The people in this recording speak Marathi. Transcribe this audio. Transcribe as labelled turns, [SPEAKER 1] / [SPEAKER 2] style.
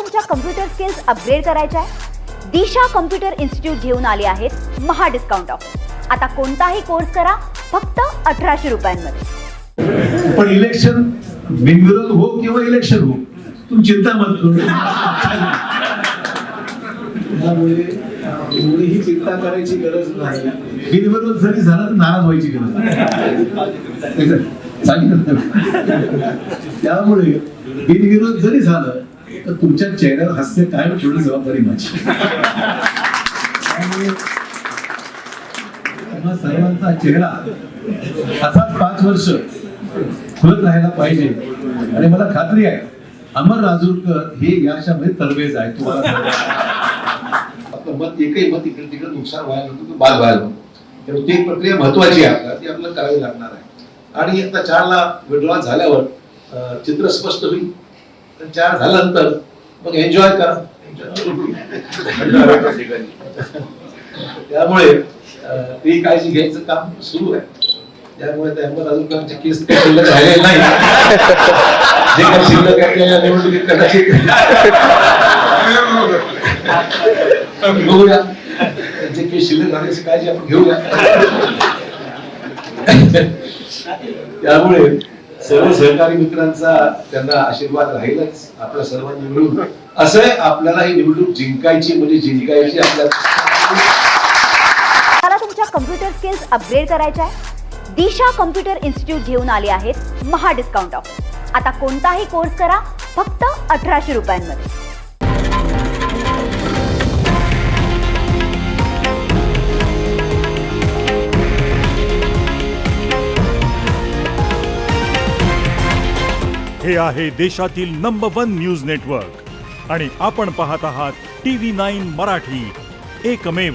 [SPEAKER 1] तुमच्या कम्प्युटर स्किल्स अपग्रेड करायच्या आहे? दिशा कम्प्युटर इन्स्टिट्यूट घेऊन आले आहेत महा डिस्काउंट ऑफर. आता कोणताही कोर्स करा फक्त 1800 रुपयांमध्ये.
[SPEAKER 2] पण इलेक्शन बिनविरोध हो किंवा इलेक्शन हो, तुम्ही चिंता मत करू. त्यामुळे एवढीही चिंता करायची गरज नाही. बिनविरोध जरी झाला तर नाराज व्हायची गरज नाही. सांगितलं. त्यामुळे बिनविरोध जरी झालं तर तुमच्या चेहऱ्यावर हास्य कायम ठेवणं जबाबदारी माझी. त्यामुळे सर्वांचा चेहरा असाच 5 वर्ष खुलत राहायला पाहिजे. आणि मला खात्री आहे अमर राजूरकर हे याच्यामध्ये तरवेज आहे. तुम्हाला आपलं मत एकही मत इकडे तिकडे नुकसान व्हायला नको, बाद व्हायला नको. ती प्रक्रिया महत्वाची आहे आपल्याला, ती आपल्याला करावी लागणार आहे. आणि आता 4ला विड्रॉ झाल्यावर चित्र स्पष्ट होईल. 4 झाल्यानंतर मग एन्जॉय करा. त्यामुळे ती काळजी घ्यायचं काम सुरू आहे. त्यामुळे अमर राजूरकरांच्या केस शिल्लक राहिलेले नाही. जे काही शिल्लक आहे त्या निवडणुकीत कदाचित बघूया. जे काही शिल्लक राहण्याची काळजी आपण घेऊया. त्यामुळे सर्व सहकारी मित्रांचा त्यांना आशीर्वाद राहीलच आपल्या सर्वांनी मिळून. असं आहे, आपल्याला ही निवडणूक जिंकायची म्हणजे जिंकायची.
[SPEAKER 1] मला तुमच्या कम्प्युटर स्किल्स अपग्रेड करायच्या आहे? दिशा कम्प्युटर इन्स्टिट्यूट घेऊन आले आहेत महा डिस्काउंट ऑफर. आता कोणताही कोर्स करा फक्त 1800 रुपयांमध्ये.
[SPEAKER 3] हे आहे देशातील नंबर 1 न्यूज नेटवर्क आणि आपण पाहत आहात TV9 मराठी, एकमेव.